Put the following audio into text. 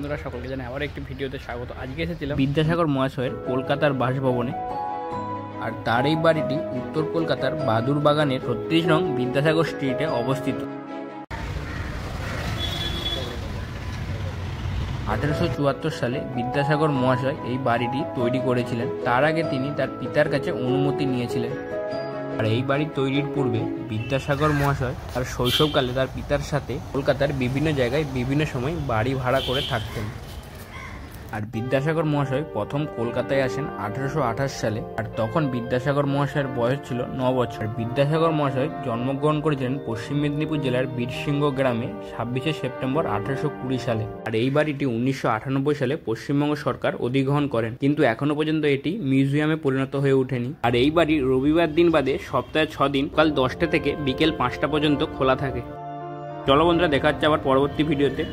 বন্ধুরা সকলকে জানাই আবার একটি ভিডিওতে স্বাগত। আজকে এসেছিলাম বিদ্যাসাগর মহাশয়ের কলকাতার বাসভবনে। আর তার এই বাড়িটি উত্তর কলকাতার বাদুর বাগানের ৩৬ নং বিদ্যাসাগর স্ট্রিটে অবস্থিত। 1874 সালে বিদ্যাসাগর মহাশয় এই বাড়িটি তৈরি করেছিলেন। তার আগে তিনি তার পিতার কাছে অনুমতি নিয়েছিলেন। আর এই বাড়ি তৈরির পূর্বে বিদ্যাসাগর মহাশয় তার শৈশবকালে তার পিতার সাথে কলকাতার বিভিন্ন জায়গায় বিভিন্ন সময় বাড়ি ভাড়া করে থাকতেন। আর বিদ্যাসাগর মহাশয় প্রথম কলকাতায় আসেন 1828 সালে। আর তখন বিদ্যাসাগর মহাশয়ের বয়স ছিল 9 বছর। বিদ্যাসাগর মহাশয় জন্মগ্রহণ করেছিলেন পশ্চিম মেদিনীপুর জেলার বীরসিংহ গ্রামে 26 সেপ্টেম্বর 1820 সালে। আর এই বাড়িটি 1998 সালে পশ্চিমবঙ্গ সরকার অধিগ্রহণ করেন, কিন্তু এখনো পর্যন্ত এটি মিউজিয়ামে পরিণত হয়ে ওঠেনি। আর এই বাড়ি রবিবার দিন বাদে সপ্তাহে 6 দিন সকাল 10টা থেকে বিকেল 5টা পর্যন্ত খোলা থাকে। চলো বন্ধুরা, দেখা হচ্ছে আবার পরবর্তী ভিডিওতে।